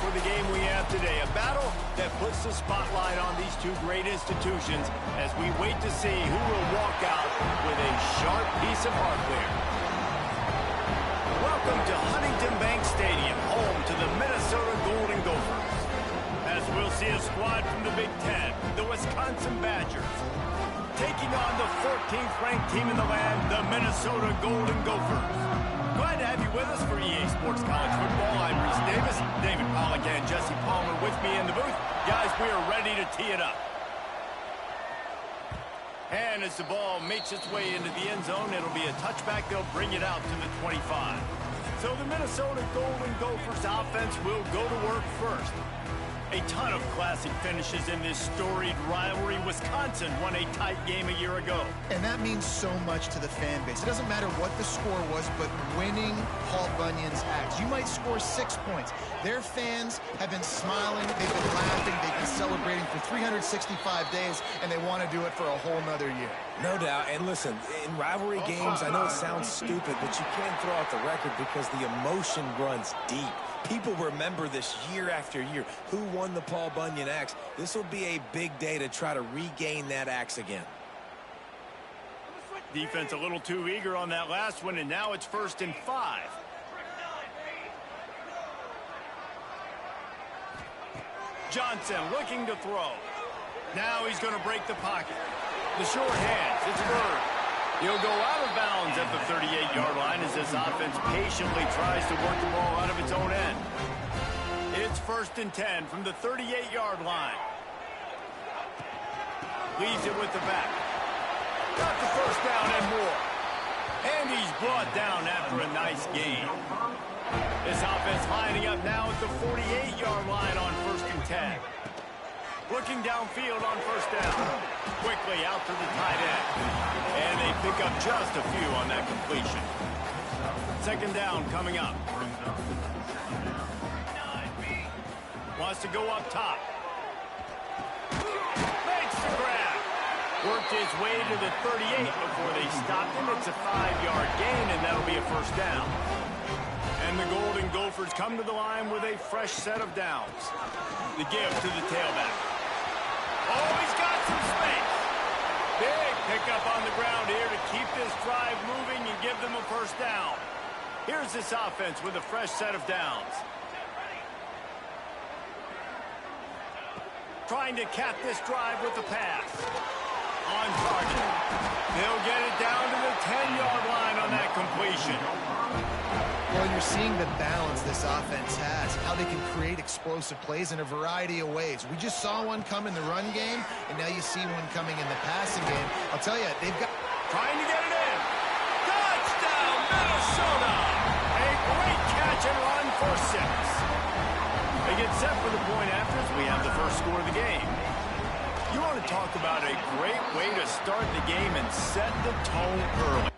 for the game we have today. A battle that puts the spotlight on these two great institutions as we wait to see who will walk out with a sharp piece of hardware. Welcome to Huntington Bank Stadium, home to the Minnesota Golden Gophers. As we'll see a squad from the Big Ten, the Wisconsin Badgers, taking on the 14th ranked team in the land, the Minnesota Golden Gophers. Glad to have you with us for EA Sports College Football. I'm Reese Davis, David Pollack and Jesse Palmer with me in the booth. Guys, we are ready to tee it up. And as the ball makes its way into the end zone, it'll be a touchback. They'll bring it out to the 25. So the Minnesota Golden Gophers offense will go to work first. A ton of classic finishes in this storied rivalry. Wisconsin won a tight game a year ago. And that means so much to the fan base. It doesn't matter what the score was, but winning Paul Bunyan's axe. You might score 6 points. Their fans have been smiling, they've been laughing, they've been celebrating for 365 days, and they want to do it for a whole nother year. No doubt. And listen, in rivalry games, I know it sounds stupid, but you can't throw out the record because the emotion runs deep. People remember this year after year. Who won the Paul Bunyan axe? This will be a big day to try to regain that axe again. Defense a little too eager on that last one, and now it's 1st and 5. Johnson looking to throw. Now he's going to break the pocket. The short hands, it's Bird. He'll go out of bounds at the 38-yard line as this offense patiently tries to work the ball out of its own end. It's 1st and 10 from the 38-yard line. Leaves it with the back. Got the first down and more. And he's brought down after a nice gain. This offense lining up now at the 48-yard line on 1st and 10. Looking downfield on 1st down. Quickly out to the tight end. And they pick up just a few on that completion. 2nd down coming up. Wants to go up top. Makes the grab. Worked his way to the 38 before they stopped him. It's a 5-yard gain, and that'll be a 1st down. And the Golden Gophers come to the line with a fresh set of downs. The give to the tailback. Oh, he's got some space. Big pickup on the ground here to keep this drive moving and give them a 1st down. Here's this offense with a fresh set of downs. Trying to cap this drive with the pass. On target. They'll get it down to the 10-yard line on that completion. Well, you're seeing the balance this offense has, how they can create explosive plays in a variety of ways. We just saw one come in the run game, and now you see one coming in the passing game. I'll tell you, they've got... Trying to get it in. Touchdown, Minnesota! A great catch and run for 6. They get set for the point after as we have the first score of the game. You want to talk about a great way to start the game and set the tone early.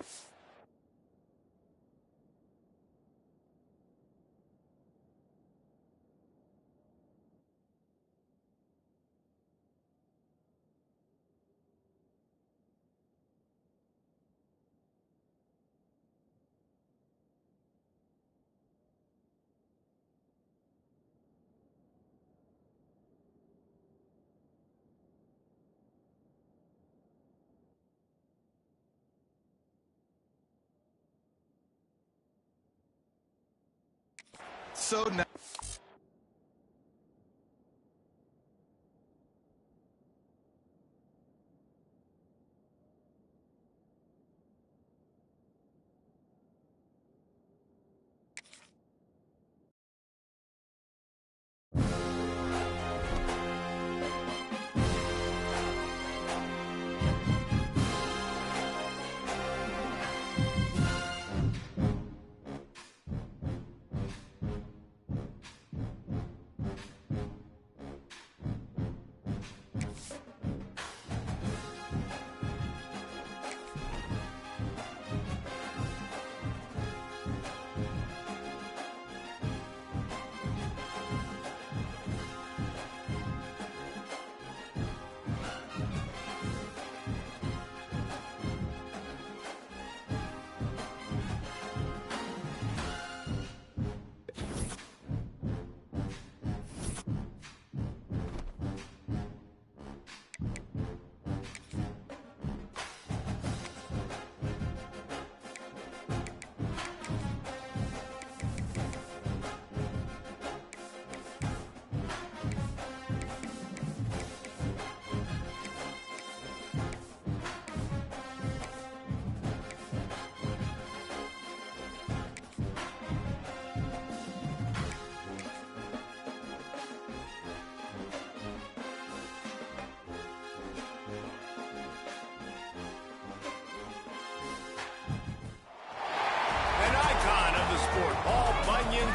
So now...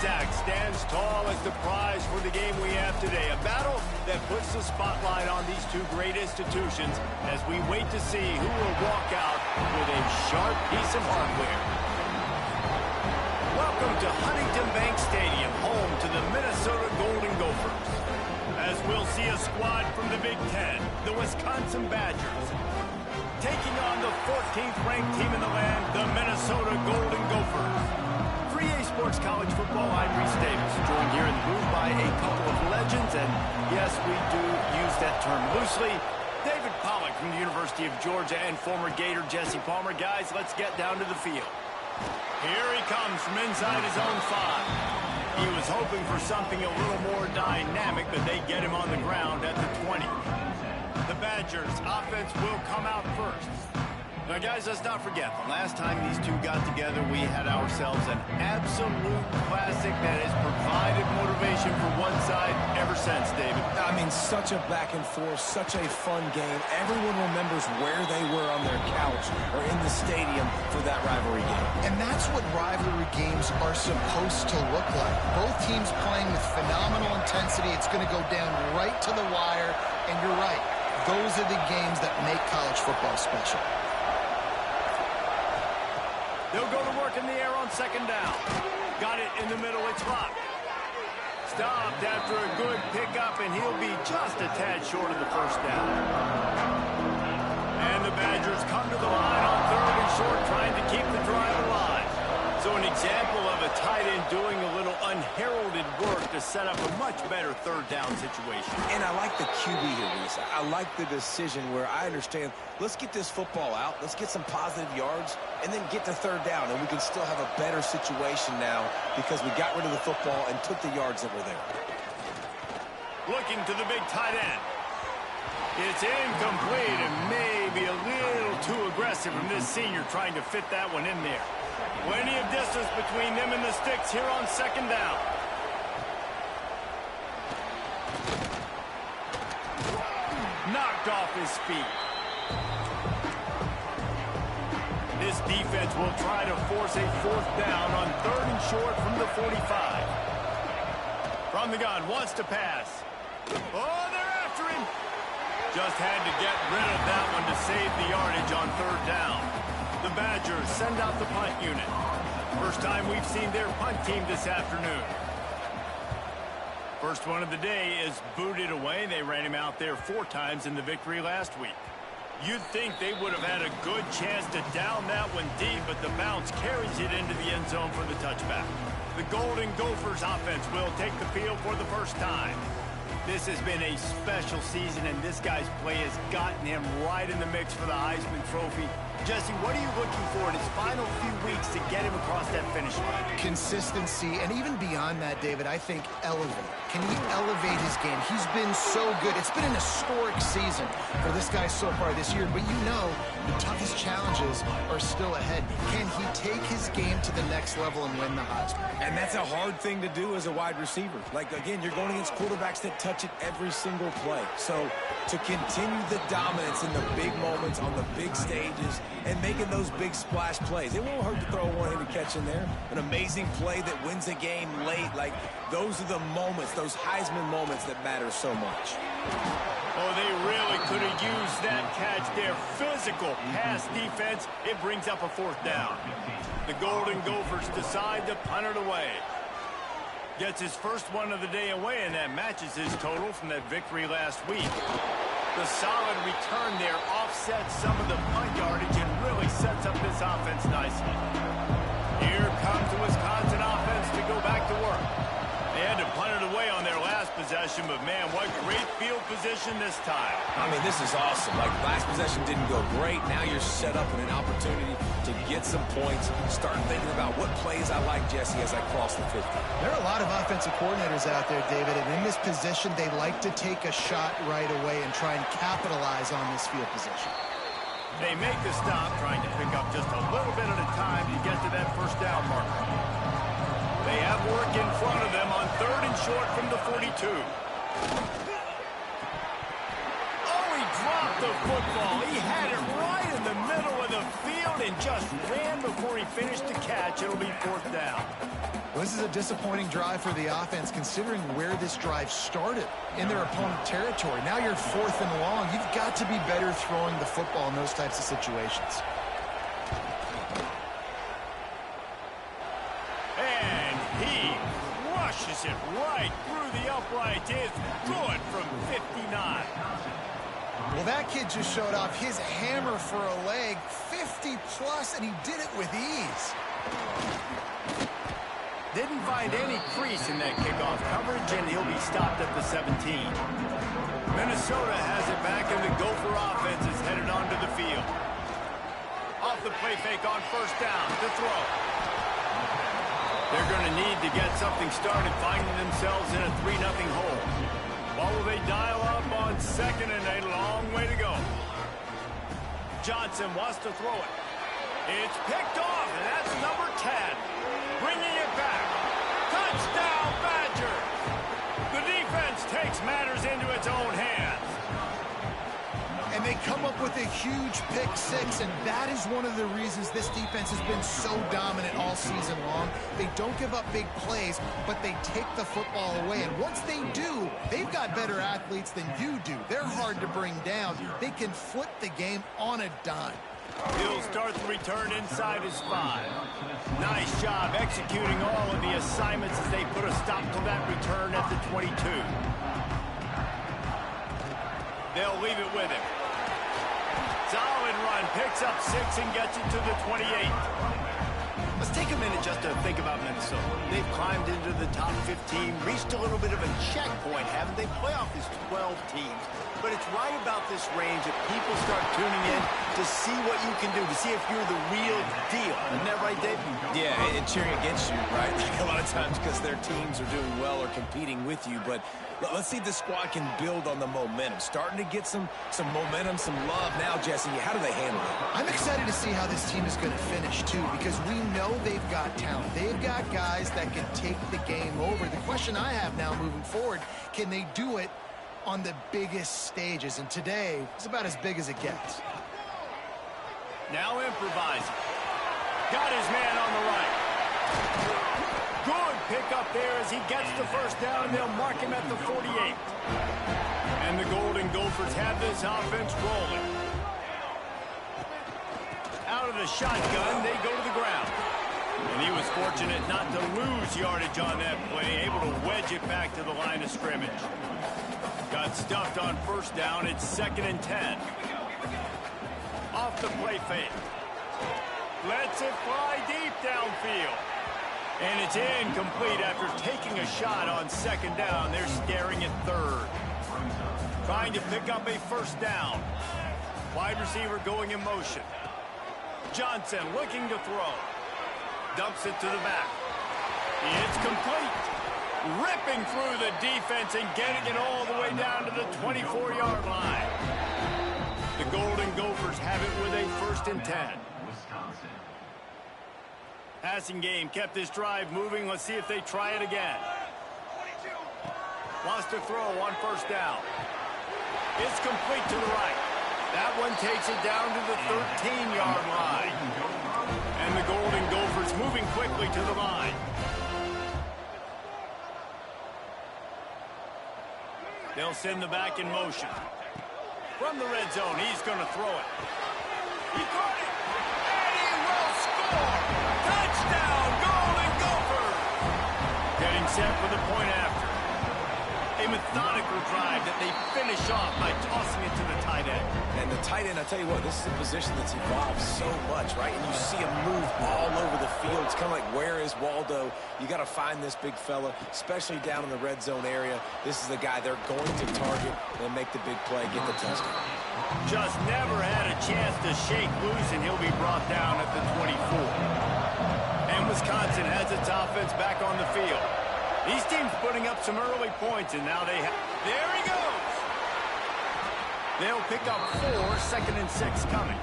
Bunions act stands tall as the prize for the game we have today. A battle that puts the spotlight on these two great institutions as we wait to see who will walk out with a sharp piece of hardware. Welcome to Huntington Bank Stadium, home to the Minnesota Golden Gophers. As we'll see a squad from the Big Ten, the Wisconsin Badgers, taking on the 14th ranked team in the land, the Minnesota Golden Gophers. 3A Sports College Football, I'm Reese Davis, joined here in the booth by a couple of legends, and yes, we do use that term loosely. David Pollack from the University of Georgia and former Gator Jesse Palmer. Guys, let's get down to the field. Here he comes from inside his own 5. He was hoping for something a little more dynamic, but they get him on the ground at the 20. The Badgers offense will come out first. Now, guys, let's not forget, the last time these two got together, we had ourselves an absolute classic that has provided motivation for one side ever since, David. I mean, such a back and forth, such a fun game. Everyone remembers where they were on their couch or in the stadium for that rivalry game. And that's what rivalry games are supposed to look like. Both teams playing with phenomenal intensity. It's going to go down right to the wire. And you're right, those are the games that make college football special. They'll go to work in the air on second down. Got it in the middle, it's Rock. Stopped after a good pickup, and he'll be just a tad short of the first down. And the Badgers come to the line on third and short, trying to keep the drive alive. So an example of a tight end doing a little unheralded work to set up a much better third down situation. And I like the QB here, Lisa. I like the decision where I understand, let's get this football out, let's get some positive yards, and then get to third down, and we can still have a better situation now because we got rid of the football and took the yards that were there. Looking to the big tight end. It's incomplete and maybe a little too aggressive from this senior trying to fit that one in there. Plenty of distance between them and the sticks here on second down. Knocked off his feet. This defense will try to force a fourth down on third and short from the 45. From the gun, wants to pass. Oh, they're after him. Just had to get rid of that one to save the yardage on third down. The Badgers send out the punt unit. First time we've seen their punt team this afternoon. First one of the day is booted away. They ran him out there 4 times in the victory last week. You'd think they would have had a good chance to down that one deep, but the bounce carries it into the end zone for the touchback. The Golden Gophers offense will take the field for the first time. This has been a special season, and this guy's play has gotten him right in the mix for the Heisman Trophy. Jesse, what are you looking for in his final few weeks to get him across that finish line? Consistency, and even beyond that, David, I think elevate. Can he elevate his game? He's been so good. It's been an historic season for this guy so far this year, but you know the toughest challenges are still ahead. Can he take his game to the next level and win the Heisman? And that's a hard thing to do as a wide receiver. Like, again, you're going against quarterbacks that touch it every single play. So to continue the dominance in the big moments on the big stages and making those big splash plays, it won't hurt to throw a one-handed catch in there. An amazing play that wins a game late. Like, those are the moments, those Heisman moments that matter so much. Oh, they really could have used that catch there. Physical pass defense. It brings up a fourth down. The Golden Gophers decide to punt it away. Gets his first one of the day away, and that matches his total from that victory last week. The solid return there offsets some of the punt yardage and really sets up this offense nicely. Here comes the Wisconsin offense to go back to work. They had to punt it away on their last possession, but man, what great field position this time. I mean, this is awesome. Like, last possession didn't go great. Now you're set up in an opportunity to get some points. Start thinking about what plays I like, Jesse, as I cross the 50. There are a lot of offensive coordinators out there, David, and in this position, they like to take a shot right away and try and capitalize on this field position. They make the stop, trying to pick up just a little bit at a time to get to that first down marker. They have work in front of them on third and short from the 42. Oh, he dropped the football. He had it right in the middle of the field, out and just ran before he finished the catch. It'll be fourth down. Well, this is a disappointing drive for the offense, considering where this drive started in their opponent territory. Now you're fourth and long. You've got to be better throwing the football in those types of situations. And he rushes it right through the upright. Is good from 59. Well, that kid just showed off his hammer for a leg, 50-plus, and he did it with ease. Didn't find any crease in that kickoff coverage, and he'll be stopped at the 17. Minnesota has it back, and the Gopher offense is headed onto the field. Off the play fake on first down to throw. They're going to need to get something started, finding themselves in a 3-0 hole. What will they dial up on second and a long way to go? Johnson wants to throw it. It's picked off, and that's number 10. Bringing it back. Touchdown, Badgers! The defense takes matters into its own hands. And they come up with a huge pick six, and that is one of the reasons this defense has been so dominant all season long. They don't give up big plays, but they take the football away. And once they do, they've got better athletes than you do. They're hard to bring down. They can flip the game on a dime. He'll start the return inside his 5. Nice job executing all of the assignments as they put a stop to that return at the 22. They'll leave it with him. Solid run, picks up 6 and gets it to the 28. Let's take a minute just to think about Minnesota. They've climbed into the top 15, reached a little bit of a checkpoint, haven't they? Playoff is 12 teams. But it's right about this range that people start tuning in to see what you can do, to see if you're the real deal. Isn't that right, Dave? Yeah, and cheering against you, right? Like a lot of times because their teams are doing well or competing with you. But let's see if the squad can build on the momentum. Starting to get some momentum, some love now, Jesse. How do they handle it? I'm excited to see how this team is going to finish, too, because we know they've got talent. They've got guys that can take the game over. The question I have now moving forward, can they do it on the biggest stages? And today is about as big as it gets. Now improvising. Got his man on the right. Good pick up there as he gets the first down, and they'll mark him at the 48. And the Golden Gophers have this offense rolling. Out of the shotgun, they go to the ground. And he was fortunate not to lose yardage on that play, able to wedge it back to the line of scrimmage. Got stuffed on first down. It's 2nd and 10. Off the play fake. Lets it fly deep downfield. And it's incomplete after taking a shot on 2nd down. They're staring at 3rd. Trying to pick up a first down. Wide receiver going in motion. Johnson looking to throw. Dumps it to the back. It's complete. Ripping through the defense and getting it all the way down to the 24-yard line. The Golden Gophers have it with a 1st and 10. Passing game kept this drive moving. Let's see if they try it again. Wants to throw on first down. It's complete to the right. That one takes it down to the 13-yard line. And the Golden Gophers moving quickly to the line. They'll send the back in motion. From the red zone, he's going to throw it. He caught it, and he will score! Touchdown, Golden Gophers! Getting set for the point after. A methodical drive that they finish off by tossing it to the tight end. And the tight end, I tell you what, this is a position that's evolved so much, right? And you see him move all over the field. It's kind of like, where is Waldo? You got to find this big fella, especially down in the red zone area. This is the guy they're going to target and make the big play, get the touchdown. Just never had a chance to shake loose, and he'll be brought down at the 24. And Wisconsin has its offense back on the field. These teams putting up some early points, and now they have... There he goes! They'll pick up 4, 2nd and 6 coming.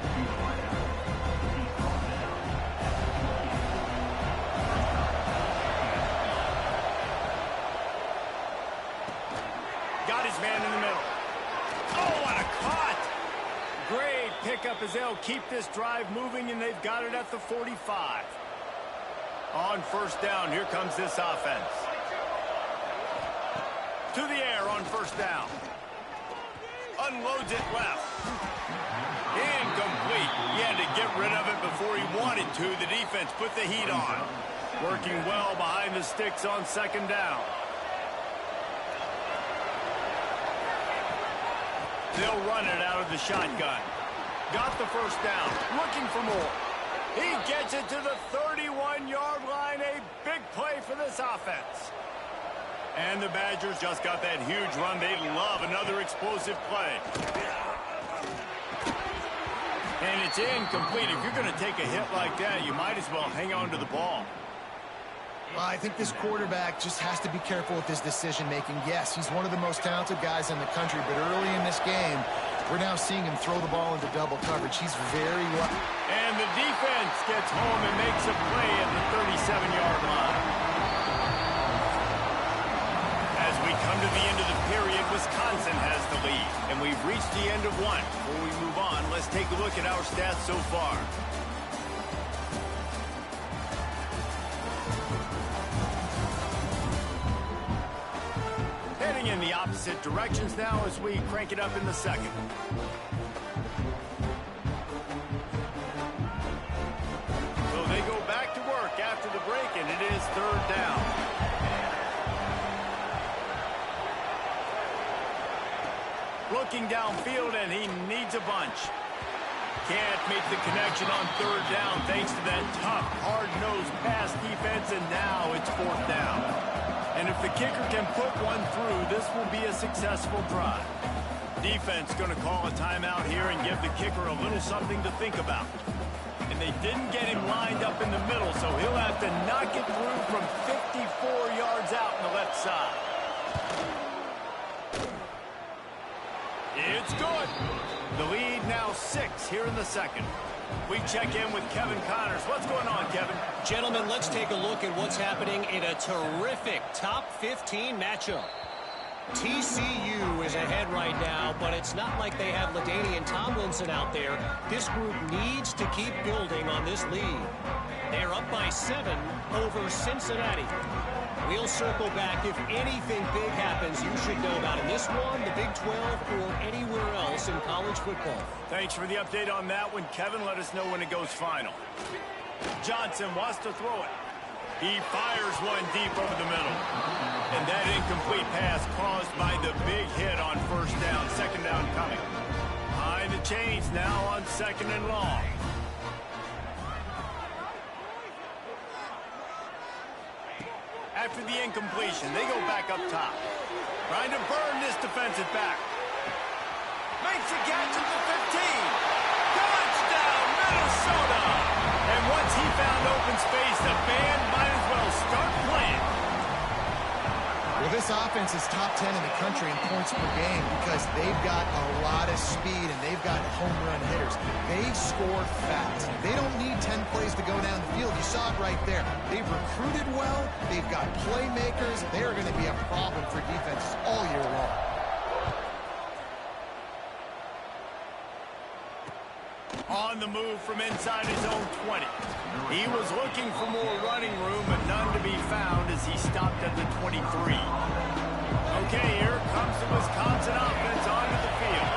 Got his man in the middle. Oh, what a cut! great pickup as they'll keep this drive moving, and they've got it at the 45. On first down, here comes this offense. To the air on first down. Unloads it left. Incomplete. He had to get rid of it before he wanted to. The defense put the heat on. Working well behind the sticks on second down. They'll run it out of the shotgun. Got the first down. Looking for more. He gets it to the 31-yard line. A big play for this offense. And the Badgers just got that huge run. They love another explosive play. And it's incomplete. If you're going to take a hit like that, you might as well hang on to the ball. Well, I think this quarterback just has to be careful with his decision-making. Yes, he's one of the most talented guys in the country, but early in this game, we're now seeing him throw the ball into double coverage. He's very well. And the defense gets home and makes a play at the 37-yard line. As we come to the end of the period, Wisconsin has the lead, and we've reached the end of one. Before we move on, let's take a look at our stats so far. Heading in the opposite directions now as we crank it up in the second. So they go back to work after the break, and it is third down. Looking downfield, and he needs a bunch. Can't make the connection on third down thanks to that tough, hard-nosed pass defense, and now it's fourth down. And if the kicker can put one through, this will be a successful drive. Defense going to call a timeout here and give the kicker a little something to think about. And they didn't get him lined up in the middle, so he'll have to knock it through from 54 yards out on the left side. It's good. The lead now 6 here in the second. We check in with Kevin Connors. What's going on, Kevin? Gentlemen, let's take a look at what's happening in a terrific top 15 matchup. TCU is ahead right now, but it's not like they have LaDainian Tomlinson out there. This group needs to keep building on this lead. They're up by 7 over Cincinnati. We'll circle back. If anything big happens, you should know about in this one, the Big 12, or anywhere else in college football. Thanks for the update on that one, Kevin. Let us know when it goes final. Johnson wants to throw it. He fires one deep over the middle. And that incomplete pass caused by the big hit on first down. Second down coming. Behind the chains now on second and long. After the incompletion, they go back up top. Trying to burn this defensive back. Makes the catch at the 15. Touchdown, Minnesota! And once he found open space, the band might as well start playing. Well, this offense is top 10 in the country in points per game because they've got a lot of speed and they've got home run hitters. They score fast. They don't need 10 plays to go down the field. You saw it right there. They've recruited well. They've got playmakers. They are going to be a problem for defenses all year long. On the move from inside his own 20. He was looking for more running room, but none to be found as he stopped at the 23. Okay, here comes the Wisconsin offense onto the field.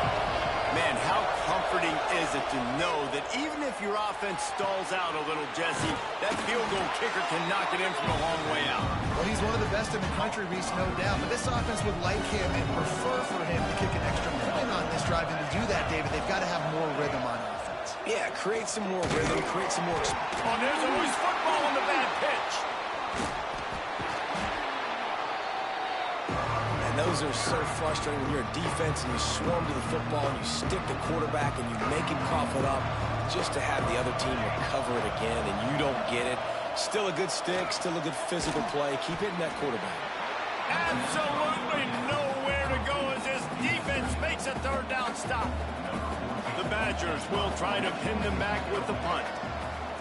Man, how comforting is it to know that even if your offense stalls out a little, Jesse, that field goal kicker can knock it in from a long way out. Well, he's one of the best in the country, Reese, no doubt. But this offense would like him and prefer for him to kick an extra point on this drive. And to do that, David, they've got to have more rhythm on offense. Yeah, create some more rhythm, create some more... Oh, there's always football on the bad pitch. And those are so frustrating when you're a defense and you swarm to the football and you stick the quarterback and you make him cough it up just to have the other team recover it again and you don't get it. Still a good stick, still a good physical play. Keep hitting that quarterback. Absolutely nowhere to go as this defense makes a third down stop. The Badgers will try to pin them back with the punt.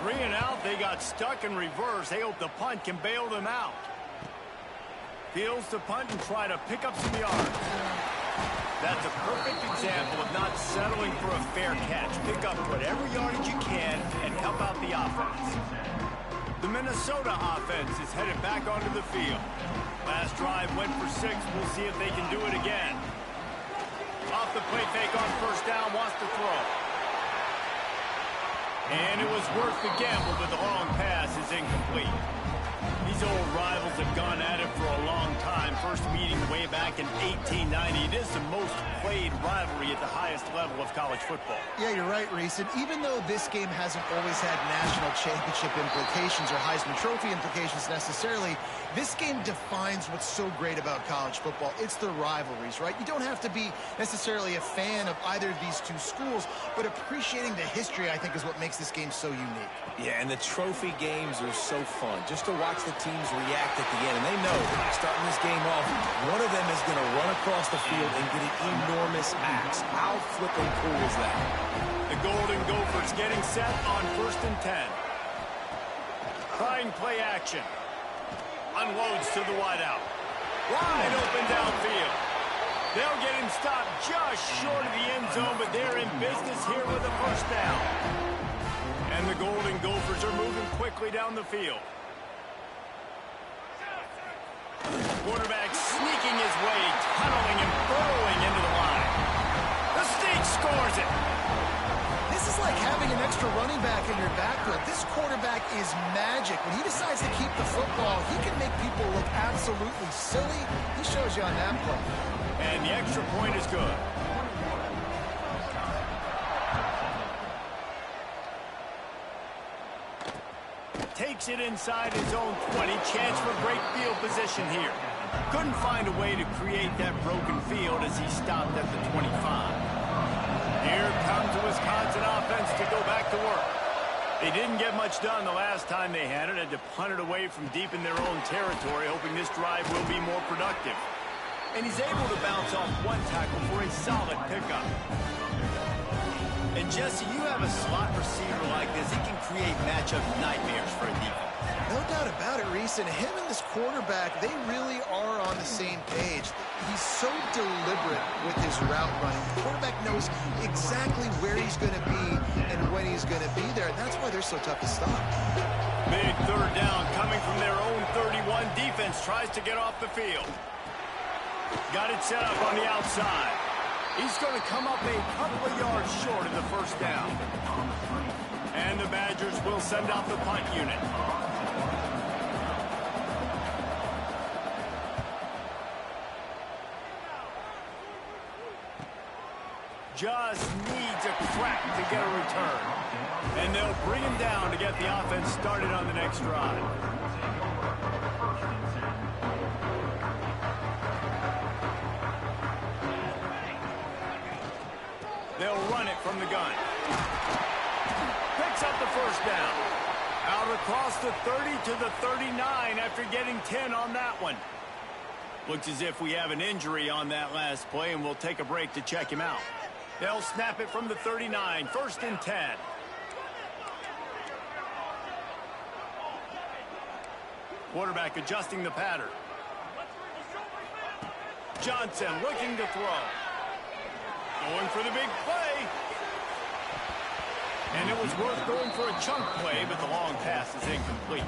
3 and out, they got stuck in reverse. They hope the punt can bail them out. Fields to punt and try to pick up some yards. That's a perfect example of not settling for a fair catch. Pick up whatever yardage you can and help out the offense. The Minnesota offense is headed back onto the field. Last drive went for 6. We'll see if they can do it again. Off the play fake on first down, wants to throw. And it was worth the gamble, but the long pass is incomplete. These old rivals have gone at it for a long time. First meeting way back in 1890. It is the most played rivalry at the highest level of college football. Yeah, you're right, Reese. And even though this game hasn't always had national championship implications or Heisman Trophy implications necessarily, this game defines what's so great about college football. It's the rivalries, right? You don't have to be necessarily a fan of either of these two schools, but appreciating the history, I think, is what makes this game so unique. Yeah, and the trophy games are so fun. Just to watch the teams react at the end. And they know starting this game off, one of them is going to run across the field and get an enormous axe. How flipping cool is that? The Golden Gophers getting set on 1st and 10. Trying play action. Unloads to the wideout. Wide open downfield. They'll get him stopped just short of the end zone, but they're in business here with a first down. And the Golden Gophers are moving quickly down the field. Quarterback sneaking his way, tunneling and burrowing into the line. The State scores it. This is like having an extra running back in your backfield. This quarterback is magic. When he decides to keep the football, he can make people look absolutely silly. He shows you on that play. And the extra point is good. Takes it inside his own 20. Chance for great field position here. Couldn't find a way to create that broken field as he stopped at the 25. Here comes the Wisconsin offense to go back to work. They didn't get much done the last time they had it. Had to punt it away from deep in their own territory, hoping this drive will be more productive. And he's able to bounce off one tackle for a solid pickup. And Jesse, you have a slot receiver like this, he can create matchup nightmares for a defense. No doubt about it, Reese. And him and this quarterback, they really are on the same page. He's so deliberate with his route running. The quarterback knows exactly where he's going to be and when he's going to be there. And that's why they're so tough to stop. Big third down coming from their own 31. Defense tries to get off the field. Got it set up on the outside. He's going to come up a couple of yards short of the first down. And the Badgers will send out the punt unit. Just needs a crack to get a return. And they'll bring him down to get the offense started on the next drive. They'll run it from the gun. Picks up the first down. Out across the 30 to the 39 after getting 10 on that one. Looks as if we have an injury on that last play, and we'll take a break to check him out. They'll snap it from the 39, 1st and 10. Quarterback adjusting the pattern. Johnson looking to throw. Going for the big play. And it was worth going for a chunk play, but the long pass is incomplete.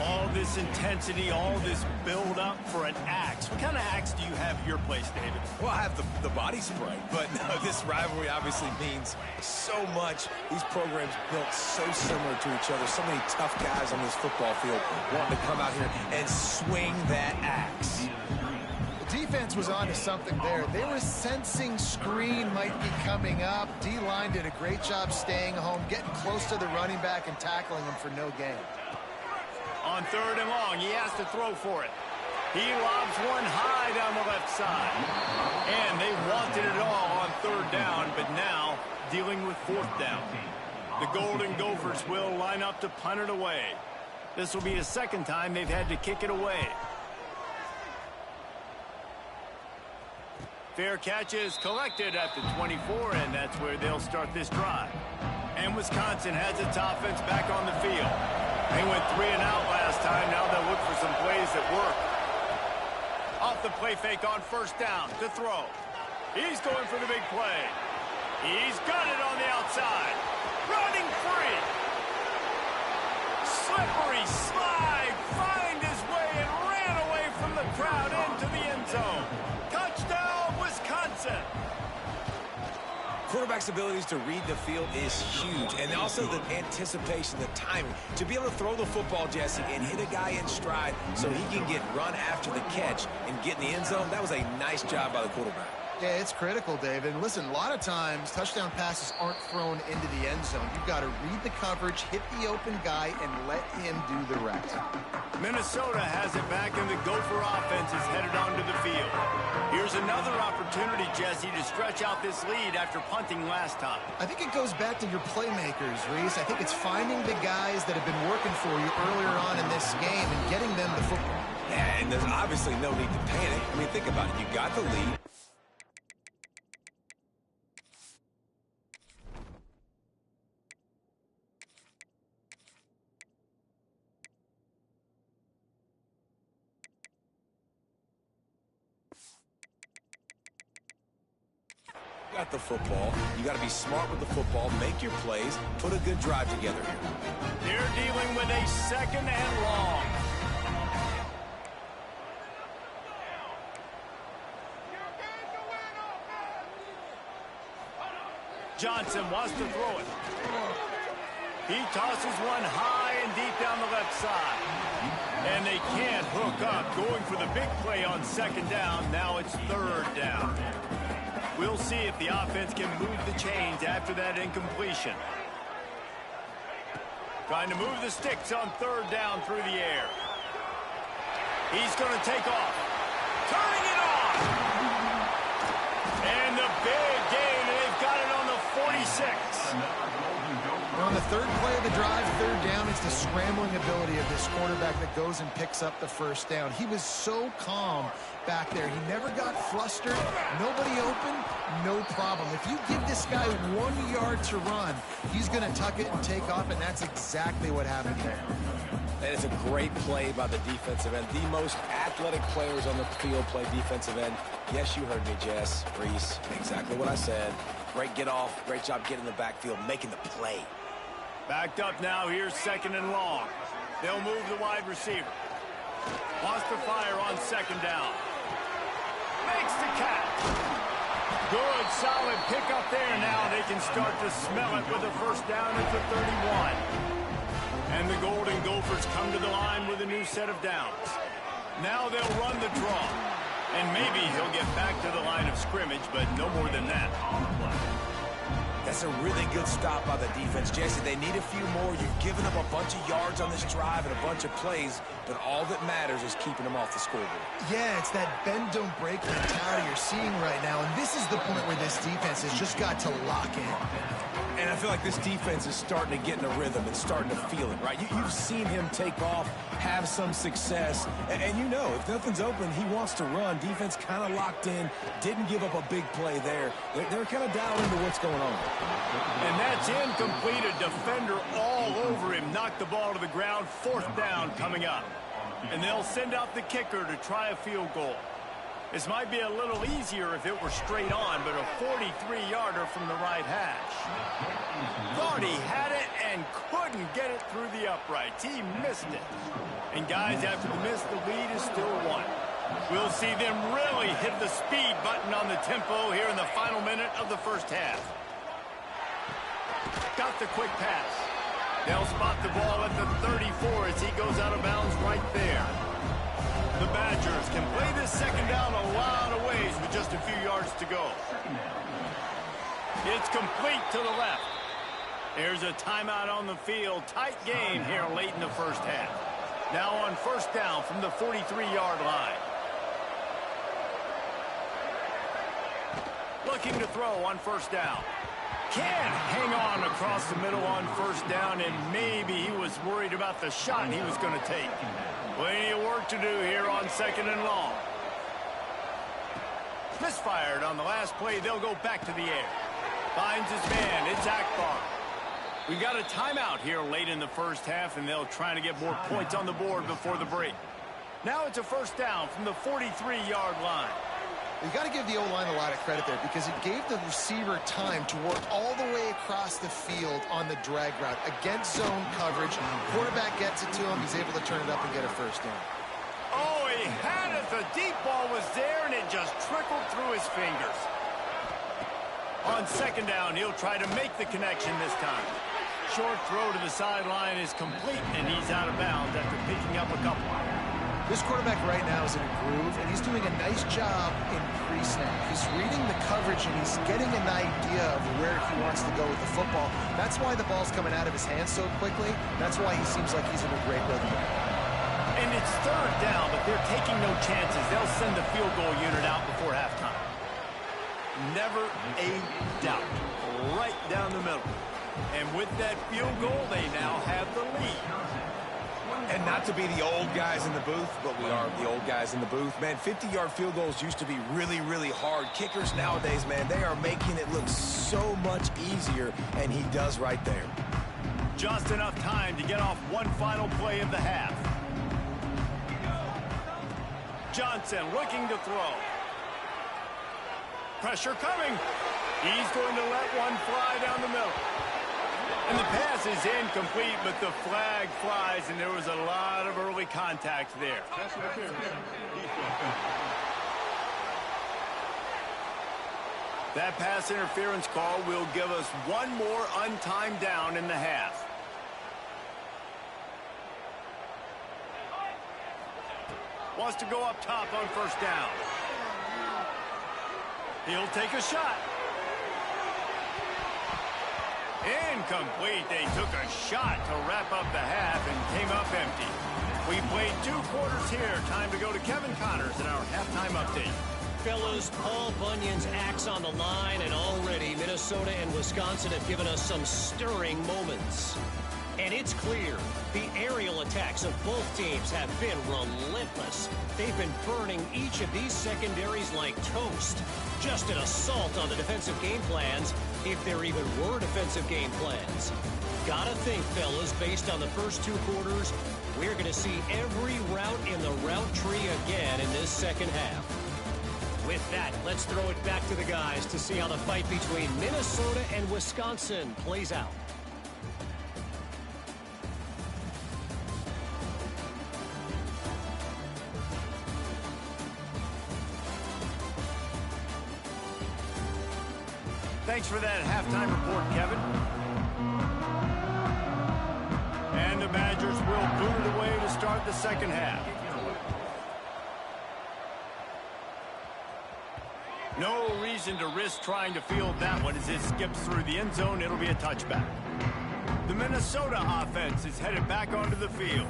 All this intensity, all this build-up for an axe. What kind of axe do you have at your place, David? Well, I have the body spray, but this rivalry obviously means so much. These programs built so similar to each other. So many tough guys on this football field wanting to come out here and swing that axe. Defense was on to something there. They were sensing screen might be coming up. D-line did a great job staying home, getting close to the running back and tackling him for no gain. On 3rd and long, he has to throw for it. He lobs one high down the left side. And they wanted it all on 3rd down, but now dealing with 4th down. The Golden Gophers will line up to punt it away. This will be the 2nd time they've had to kick it away. Fair catch is collected at the 24, and that's where they'll start this drive. And Wisconsin has its offense back on the field. They went 3 and out last time. Now they'll look for some plays that work. Off the play fake on 1st down to throw. He's going for the big play. He's got it on the outside. Running free. Slippery slide. Find his way and ran away from the crowd into the end zone. Touchdown, Wisconsin. Quarterback's abilities to read the field is huge, and also the anticipation, the timing. To be able to throw the football, Jesse, and hit a guy in stride so he can get run after the catch and get in the end zone, that was a nice job by the quarterback. Yeah, it's critical, David. And listen, a lot of times touchdown passes aren't thrown into the end zone. You've got to read the coverage, hit the open guy, and let him do the rest. Minnesota has it back, and the Gopher offense is headed onto the field. Here's another opportunity, Jesse, to stretch out this lead after punting last time. I think it goes back to your playmakers, Reese. I think it's finding the guys that have been working for you earlier on in this game and getting them the football. Yeah, and there's obviously no need to panic. I mean, think about it. You got the lead. Got the football. You got to be smart with the football, make your plays, put a good drive together here. They're dealing with a second and long. Johnson wants to throw it. He tosses one high and deep down the left side. And they can't hook up, going for the big play on second down. Now it's third down. We'll see if the offense can move the chains after that incompletion. Trying to move the sticks on third down through the air. He's going to take off. Turning it off. And the big gain, and they've got it on the 46. On the third play of the drive, third down, it's the scrambling ability of this quarterback that goes and picks up the first down. He was so calm back there. He never got flustered. Nobody open, no problem. If you give this guy 1 yard to run, he's going to tuck it and take off, and that's exactly what happened there. That is a great play by the defensive end. The most athletic players on the field play defensive end. Yes, you heard me, Jess, Reese. Exactly what I said. Great get off. Great job getting in the backfield, making the play. Backed up now. Here's second and long. They'll move the wide receiver. Wants to fire on second down. Makes the catch. Good, solid pickup there now. They can start to smell it with a first down at the 31. And the Golden Gophers come to the line with a new set of downs. Now they'll run the draw. And maybe he'll get back to the line of scrimmage, but no more than that. That's a really good stop by the defense. Jesse, they need a few more. You've given up a bunch of yards on this drive and a bunch of plays, but all that matters is keeping them off the scoreboard. Yeah, it's that bend, don't break mentality you're seeing right now, and this is the point where this defense has just got to lock in. And I feel like this defense is starting to get in a rhythm and starting to feel it, right? You've seen him take off, have some success, and you know, if nothing's open, he wants to run. Defense kind of locked in, didn't give up a big play there. They're kind of dialed into what's going on. And that's incomplete. A defender all over him. Knocked the ball to the ground. Fourth down coming up. And they'll send out the kicker to try a field goal. This might be a little easier if it were straight on, but a 43-yarder from the right hash. Thought he had it and couldn't get it through the uprights. He missed it. And guys, after the miss, the lead is still one. We'll see them really hit the speed button on the tempo here in the final minute of the first half. Got the quick pass. They'll spot the ball at the 34 as he goes out of bounds right there. The Badgers can play this second down a lot of ways with just a few yards to go. It's complete to the left. There's a timeout on the field. Tight game here late in the first half. Now on first down from the 43-yard line. Looking to throw on first down. Can't hang on across the middle on first down, and maybe he was worried about the shot he was going to take. Plenty of work to do here on second and long. Misfired on the last play. They'll go back to the air. Finds his man. It's Akbar. We've got a timeout here late in the first half, and they'll try to get more points on the board before the break. Now it's a first down from the 43-yard line. You got to give the O-line a lot of credit there because it gave the receiver time to work all the way across the field on the drag route against zone coverage. Quarterback gets it to him. He's able to turn it up and get a first down. Oh, he had it. The deep ball was there, and it just trickled through his fingers. On second down, he'll try to make the connection this time. Short throw to the sideline is complete, and he's out of bounds after picking up a couple. This quarterback right now is in a groove, and he's doing a nice job in pre-snap. He's reading the coverage, and he's getting an idea of where he wants to go with the football. That's why the ball's coming out of his hands so quickly. That's why he seems like he's in a great rhythm. And it's third down, but they're taking no chances. They'll send the field goal unit out before halftime. Never a doubt. Right down the middle. And with that field goal, they now have the lead. And not to be the old guys in the booth, but we are the old guys in the booth. Man, 50-yard field goals used to be really, really hard. Kickers nowadays, man, they are making it look so much easier, and he does right there. Just enough time to get off one final play of the half. Johnson looking to throw. Pressure coming. He's going to let one fly down the middle. And the pass is incomplete, but the flag flies, and there was a lot of early contact there. That pass interference call will give us one more untimed down in the half. Wants to go up top on first down. He'll take a shot. Incomplete. They took a shot to wrap up the half and came up empty. We played 2 quarters here. Time to go to Kevin Connors in our halftime update. Fellas, Paul Bunyan's axe on the line, and already Minnesota and Wisconsin have given us some stirring moments. And it's clear, the aerial attacks of both teams have been relentless. They've been burning each of these secondaries like toast. Just an assault on the defensive game plans, if there even were defensive game plans. Gotta think, fellas, based on the first 2 quarters, we're going to see every route in the route tree again in this second half. With that, let's throw it back to the guys to see how the fight between Minnesota and Wisconsin plays out. Thanks for that halftime report, Kevin. And the Badgers will boot it away to start the second half. No reason to risk trying to field that one as it skips through the end zone. It'll be a touchback. The Minnesota offense is headed back onto the field.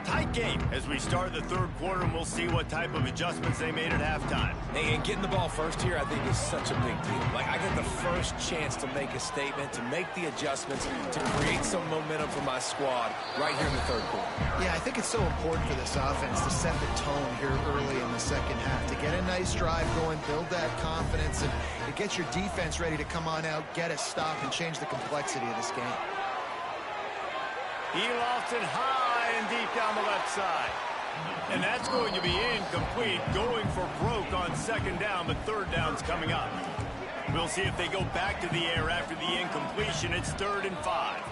Tight game as we start the third quarter, and we'll see what type of adjustments they made at halftime. Hey, and getting the ball first here, I think, is such a big deal. Like, I get the first chance to make a statement, to make the adjustments, to create some momentum for my squad right here in the third quarter. Yeah, I think it's so important for this offense to set the tone here early in the second half, to get a nice drive going, build that confidence, and to get your defense ready to come on out, get a stop, and change the complexity of this game. He lofts it high and deep down the left side. And that's going to be incomplete, going for broke on second down, but third down's coming up. We'll see if they go back to the air after the incompletion. It's 3rd and 5.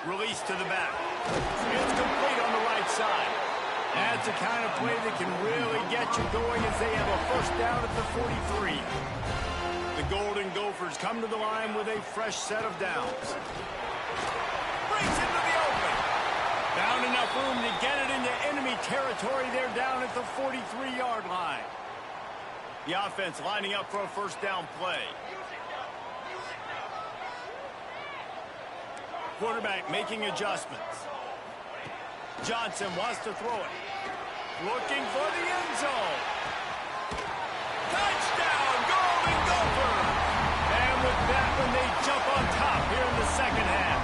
Release to the back. It's complete on the right side. That's the kind of play that can really get you going as they have a first down at the 43. The Golden Gophers come to the line with a fresh set of downs. Brings into the open. Found enough room to get it into enemy territory. They're down at the 43-yard line. The offense lining up for a first down play. Quarterback making adjustments. Johnson wants to throw it. Looking for the end zone. Touchdown, Golden Gophers! And with that one, they jump on top here in the second half.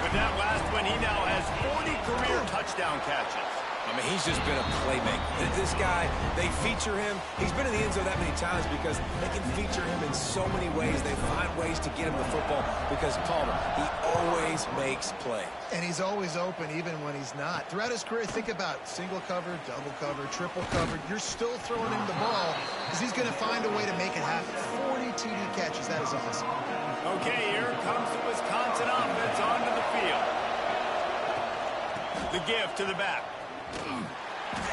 With that last one, he now has 40 career touchdown catches. I mean, he's just been a playmaker. This guy, they feature him. He's been in the end zone that many times because they can feature him in so many ways. They find ways to get him the football because Palmer, he always makes plays. And he's always open even when he's not. Throughout his career, think about single cover, double cover, triple cover. You're still throwing him the ball because he's going to find a way to make it happen. 40 TD catches. That is awesome. Okay, here comes the Wisconsin offense onto the field. The give to the back.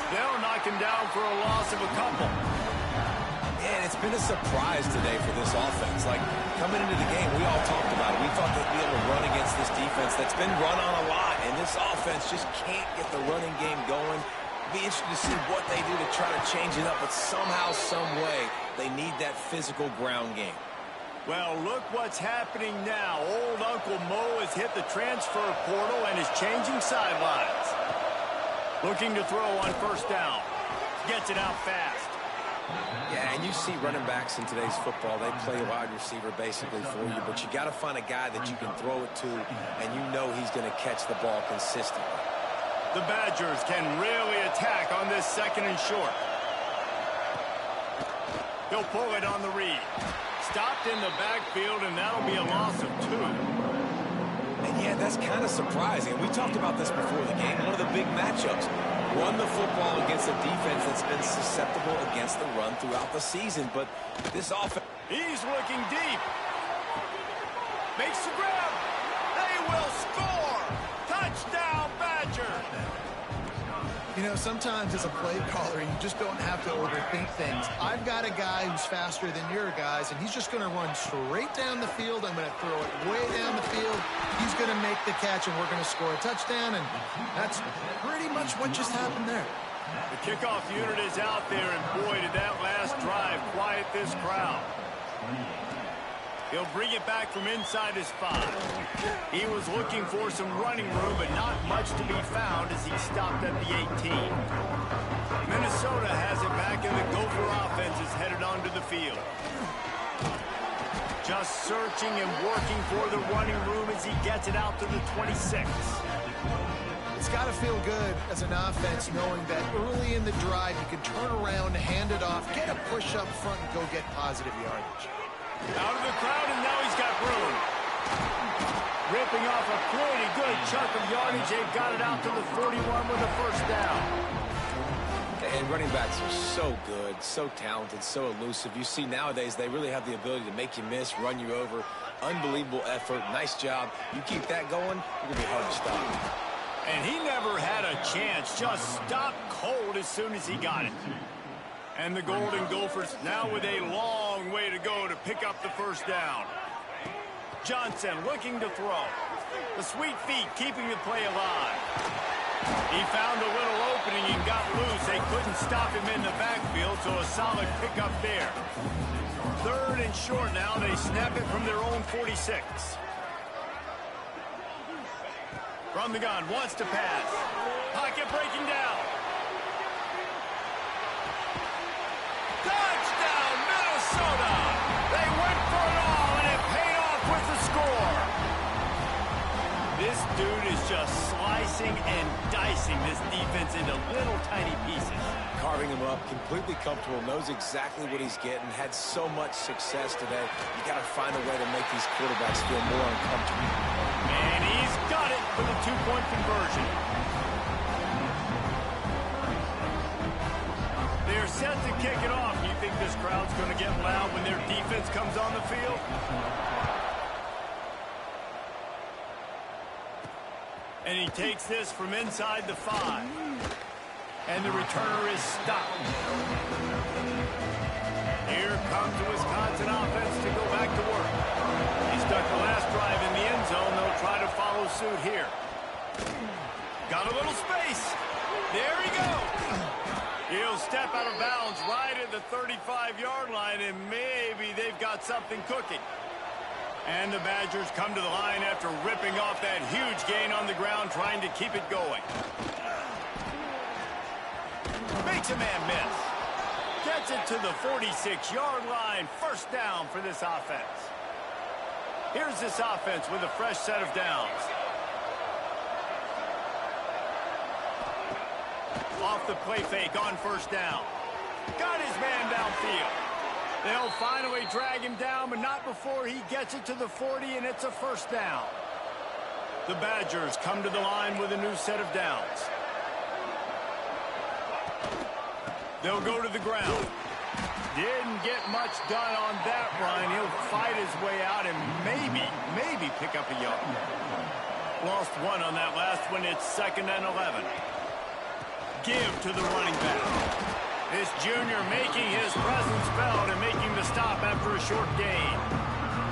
They'll knock him down for a loss of a couple. And it's been a surprise today for this offense. Like, coming into the game, we all talked about it. We thought they'd be able to run against this defense that's been run on a lot. And this offense just can't get the running game going. Be interested to see what they do to try to change it up. But somehow, some way, they need that physical ground game. Well, look what's happening now. Old Uncle Mo has hit the transfer portal and is changing sidelines. Looking to throw on first down. Gets it out fast. Yeah, and you see running backs in today's football, they play a wide receiver basically for you, but you got to find a guy that you can throw it to, and you know he's going to catch the ball consistently. The Badgers can really attack on this second and short. He'll pull it on the read. Stopped in the backfield, and that'll be a loss of 2. And yeah, that's kind of surprising. We talked about this before the game. One of the big matchups. Run the football against a defense that's been susceptible against the run throughout the season. But this offense... He's looking deep. Makes the grab. They will score. Touchdown, Badger. You know, sometimes as a play caller, you just don't have to overthink things. I've got a guy who's faster than your guys, and he's just going to run straight down the field. I'm going to throw it way down the field. He's going to make the catch, and we're going to score a touchdown, and that's pretty much what just happened there. The kickoff unit is out there, and boy, did that last drive quiet this crowd. He'll bring it back from inside his 5. He was looking for some running room, but not much to be found as he stopped at the 18. Minnesota has it back, and the Gopher offense is headed onto the field. Just searching and working for the running room as he gets it out to the 26. It's got to feel good as an offense knowing that early in the drive you can turn around, hand it off, get a push up front, and go get positive yardage. Out of the crowd, and now he's got room. Ripping off a pretty good chunk of yardage. They've got it out to the 41 with a first down. And running backs are so good, so talented, so elusive. You see nowadays they really have the ability to make you miss, run you over. Unbelievable effort. Nice job. You keep that going, you're going to be hard to stop. And he never had a chance. Just stopped cold as soon as he got it. And the Golden Gophers now with a long way to go to pick up the first down. Johnson looking to throw. The sweet feet keeping the play alive. He found a little opening and got loose. They couldn't stop him in the backfield, so a solid pickup there. 3rd and short now. They snap it from their own 46. From the gun, wants to pass. Pocket breaking down. Touchdown, Minnesota! They went for it all, and it paid off with the score. This dude is just slicing and dicing this defense into little tiny pieces. Carving him up, completely comfortable, knows exactly what he's getting, had so much success today. You got to find a way to make these quarterbacks feel more uncomfortable. And he's got it for the 2-point conversion. They're set to kick it off. You think this crowd's going to get loud when their defense comes on the field? And he takes this from inside the 5. And the returner is stopped. Here comes the Wisconsin offense to go back to work. He stuck the last drive in the end zone. They'll try to follow suit here. Got a little space. There he goes. He'll step out of bounds right at the 35-yard line, and maybe they've got something cooking. And the Badgers come to the line after ripping off that huge gain on the ground, trying to keep it going. Makes a man miss. Gets it to the 46-yard line. First down for this offense. Here's this offense with a fresh set of downs. the play fake on first down. Got his man downfield. They'll finally drag him down, but not before he gets it to the 40, and it's a first down. The Badgers come to the line with a new set of downs. They'll go to the ground. Didn't get much done on that run. He'll fight his way out and maybe pick up a yard. Lost one on that last one. It's 2nd and 11. Give to the running back. This junior making his presence felt and making the stop after a short gain.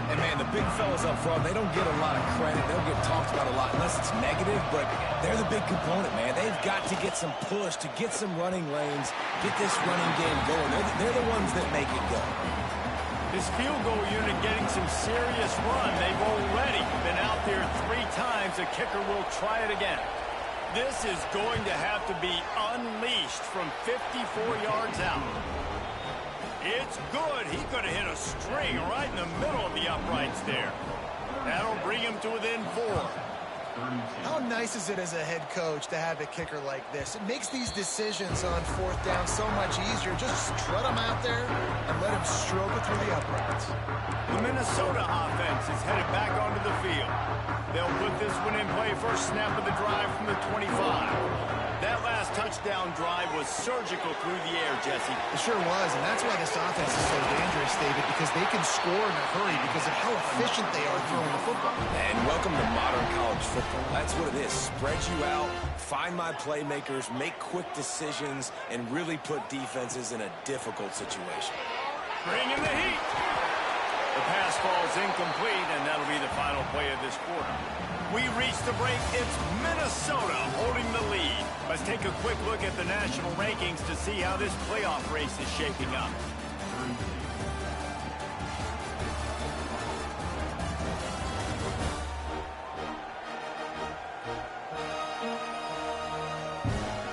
And, man, the big fellas up front, they don't get a lot of credit. They don't get talked about a lot unless it's negative, but they're the big component, man. They've got to get some push, to get some running lanes, get this running game going. They're the ones that make it go. This field goal unit getting some serious run. They've already been out there 3 times. The kicker will try it again. This is going to have to be unleashed from 54 yards out. It's good. He could have hit a string right in the middle of the uprights there. That'll bring him to within 4. How nice is it as a head coach to have a kicker like this? It makes these decisions on 4th down so much easier. Just strut him out there and let him stroke it through the uprights. The Minnesota offense is headed back onto the field. They'll put this one in play first snap of the drive from the 25. That last touchdown drive was surgical through the air, Jesse. It sure was, and that's why this offense is so dangerous, David, because they can score in a hurry because of how efficient they are throwing the football. And welcome to modern college football. That's what it is. Spread you out, find my playmakers, make quick decisions, and really put defenses in a difficult situation. Bring in the heat. The pass falls incomplete, and that'll be the final play of this quarter. We reach the break. It's Minnesota holding the lead. Let's take a quick look at the national rankings to see how this playoff race is shaping up.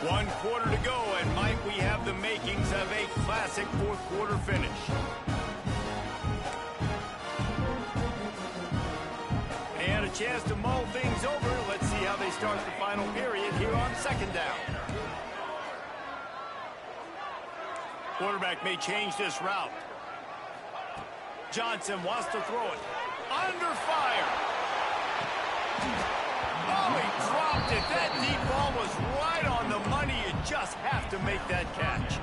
One quarter to go, and might we have the makings of a classic 4th quarter finish. Chance to mull things over. Let's see how they start the final period here on 2nd down. Quarterback may change this route. Johnson wants to throw it. Under fire. Oh, he dropped it. That deep ball was right on the money. You just have to make that catch.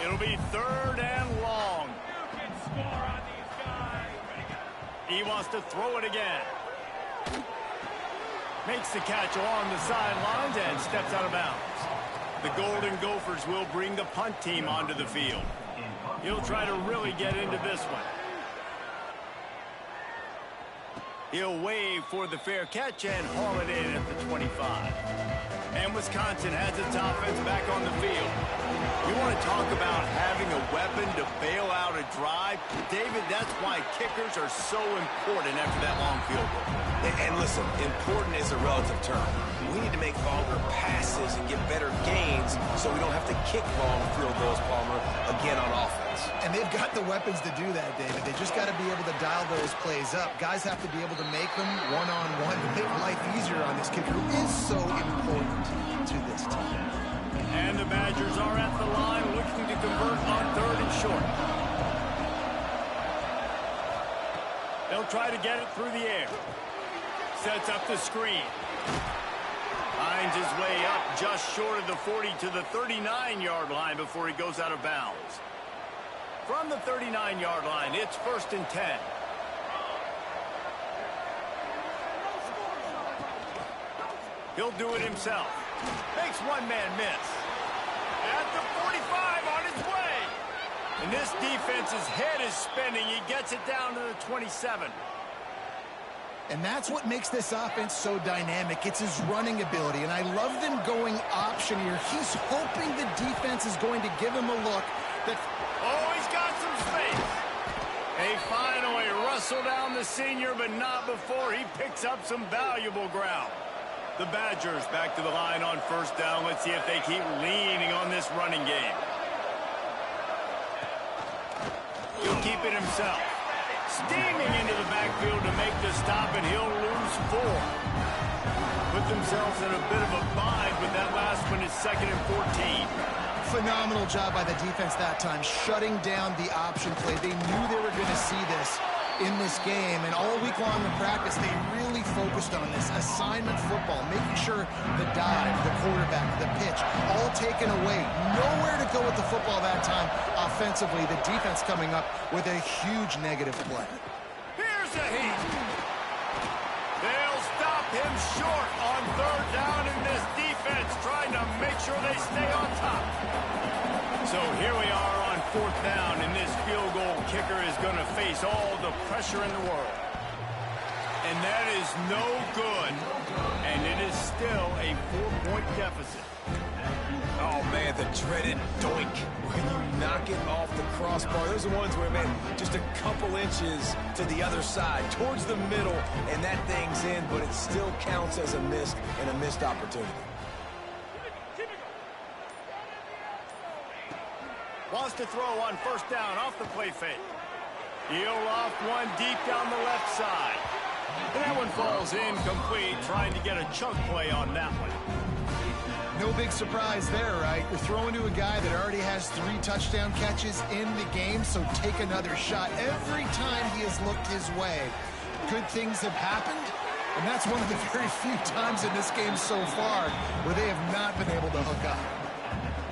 It'll be 3rd and long. You can score on these guys. He wants to throw it again. Makes the catch along the sidelines and steps out of bounds. The Golden Gophers will bring the punt team onto the field. He'll try to really get into this one. He'll wave for the fair catch and haul it in at the 25. And Wisconsin has its offense back on the field. You want to talk about having a weapon to bail out a drive? David, that's why kickers are so important after that long field goal. And listen, important is a relative term. We need to make longer passes and get better gains so we don't have to kick long field goals, Palmer, again on offense. And they've got the weapons to do that, David. They just got to be able to dial those plays up. Guys have to be able to make them one-on-one to make life easier on this kicker, who is so important to this team. And the Badgers are at the line looking to convert on 3rd and short. They'll try to get it through the air. Sets up the screen. Finds his way up just short of the 40 to the 39-yard line before he goes out of bounds. From the 39-yard line, it's 1st and 10. He'll do it himself. Makes one man miss. At the 45 on his way. And this defense's head is spinning. He gets it down to the 27. And that's what makes this offense so dynamic. It's his running ability, and I love them going option here. He's hoping the defense is going to give him a look that... Oh, he's got some space. They finally wrestle down the senior, but not before he picks up some valuable ground. The Badgers back to the line on 1st down. Let's see if they keep leaning on this running game. He'll keep it himself. Steaming into the backfield to make the stop, and he'll lose 4. Put themselves in a bit of a bind, but that last one is 2nd and 14. Phenomenal job by the defense that time, shutting down the option play. They knew they were going to see this in this game, and all week long in practice, they really focused on this assignment football, making sure the dive, the quarterback, the pitch, all taken away. Nowhere to go with the football that time offensively. The defense coming up with a huge negative play. Here's a heat. They'll stop him short on 3rd down in this defense, trying to make sure they stay on top. So here we are on 4th down, and this field goal kicker is going to face all the pressure in the world. And that is no good, and it is still a 4-point deficit. Oh, man, the dreaded doink when you knock it off the crossbar. Those are the ones where, man, just a couple inches to the other side, towards the middle, and that thing's in, but it still counts as a missed and a missed opportunity. Wants to throw on 1st down off the play fake. He'll off one deep down the left side. And that one falls incomplete, trying to get a chunk play on that one. No big surprise there, right? You're throwing to a guy that already has 3 touchdown catches in the game, so take another shot. Every time he has looked his way, good things have happened, and that's one of the very few times in this game so far where they have not been able to hook up.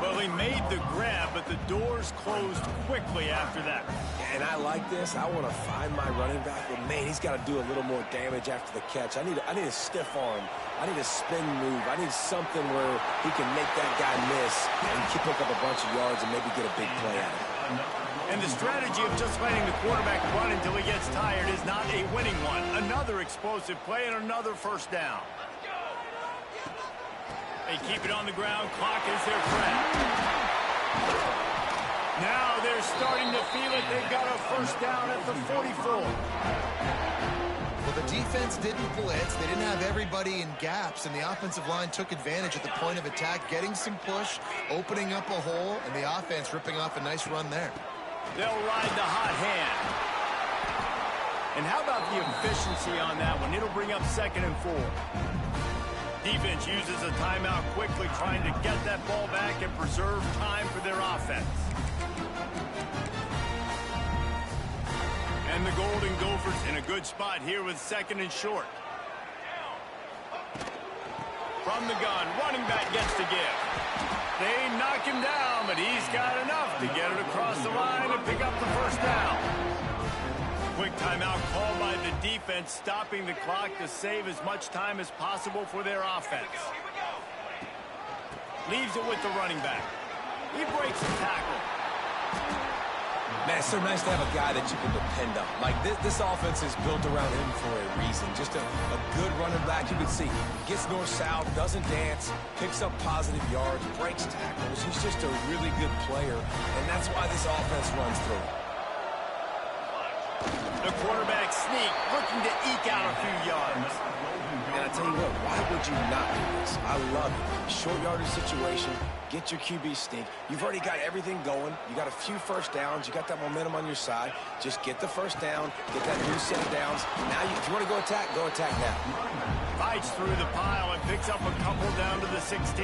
Well, he made the grab, but the doors closed quickly after that. And I like this. I want to find my running back, but, man, he's got to do a little more damage after the catch. I need a stiff arm. I need a spin move. I need something where he can make that guy miss and pick up a bunch of yards and maybe get a big play out of it. And the strategy of just letting the quarterback run until he gets tired is not a winning one. Another explosive play and another 1st down. They keep it on the ground. Clock is their friend. Now they're starting to feel it. They've got a 1st down at the 44. Well, the defense didn't blitz. They didn't have everybody in gaps, and the offensive line took advantage at the point of attack, getting some push, opening up a hole, and the offense ripping off a nice run there. They'll ride the hot hand. And how about the efficiency on that one? It'll bring up 2nd and 4. Defense uses a timeout quickly, trying to get that ball back and preserve time for their offense. And the Golden Gophers in a good spot here with 2nd and short. From the gun, running back gets to give. They knock him down, but he's got enough to get it across the line and pick up the 1st down. Quick timeout called by the defense, stopping the clock to save as much time as possible for their offense. Leaves it with the running back. He breaks the tackle. Man, it's so nice to have a guy that you can depend on. Like, this offense is built around him for a reason. Just a good running back. You can see, gets north-south, doesn't dance, picks up positive yards, breaks tackles. He's just a really good player, and that's why this offense runs through. The quarterback sneak, looking to eke out a few yards. And I tell you what, why would you not do this? I love it. Short yardage situation, get your QB sneak. You've already got everything going. You got a few 1st downs. You got that momentum on your side. Just get the 1st down, get that new set of downs. Now, if you want to go attack now. Fights through the pile and picks up a couple down to the 16.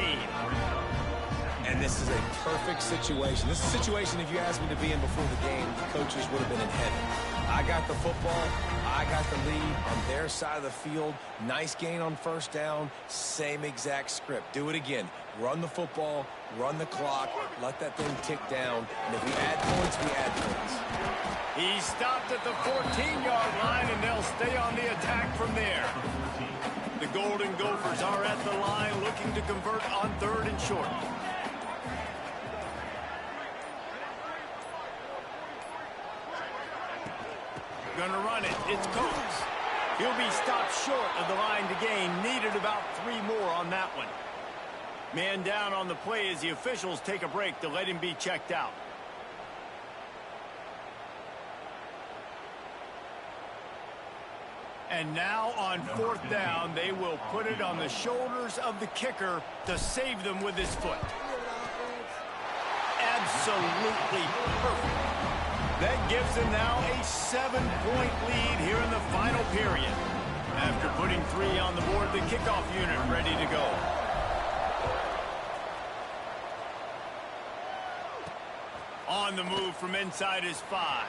And this is a perfect situation. This is a situation, if you asked me to be in before the game, the coaches would have been in heaven. I got the football. I got the lead on their side of the field. Nice gain on 1st down. Same exact script. Do it again. Run the football. Run the clock. Let that thing tick down. And if we add points, we add points. He stopped at the 14-yard line, and they'll stay on the attack from there. The Golden Gophers are at the line looking to convert on 3rd and short. Gonna run it. It's Coates. He'll be stopped short of the line to gain. Needed about 3 more on that one. Man down on the play as the officials take a break to let him be checked out. And now on 4th down, they will put it on the shoulders of the kicker to save them with his foot. Absolutely perfect. That gives them now a 7-point lead here in the final period. After putting 3 on the board, the kickoff unit ready to go. On the move from inside his 5.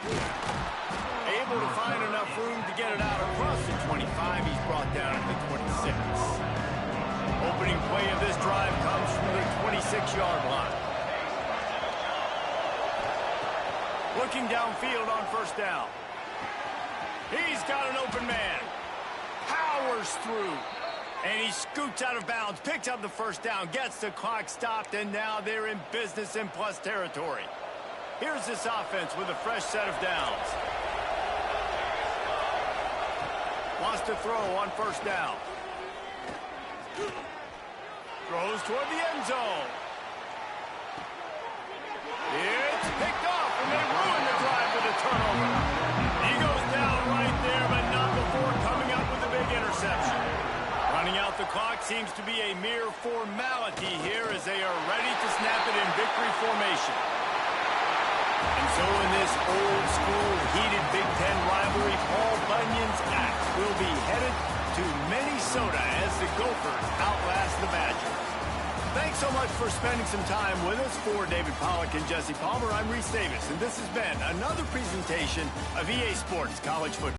Able to find enough room to get it out across the 25. He's brought down at the 26. Opening play of this drive comes from the 26-yard line. Looking downfield on first down. He's got an open man. Powers through. And he scoots out of bounds, picks up the first down, gets the clock stopped, and now they're in business in plus territory. Here's this offense with a fresh set of downs. Wants to throw on first down. Throws toward the end zone. It's picked off, and they ruin the drive with a turnover. He goes down right there, but not before coming up with a big interception. Running out the clock seems to be a mere formality here as they are ready to snap it in victory formation. And so in this old-school, heated Big Ten rivalry, Paul Bunyan's Axe will be headed to Minnesota as the Gophers outlast the Badgers. Thanks so much for spending some time with us. For David Pollack and Jesse Palmer, I'm Reese Davis, and this has been another presentation of EA Sports College Football.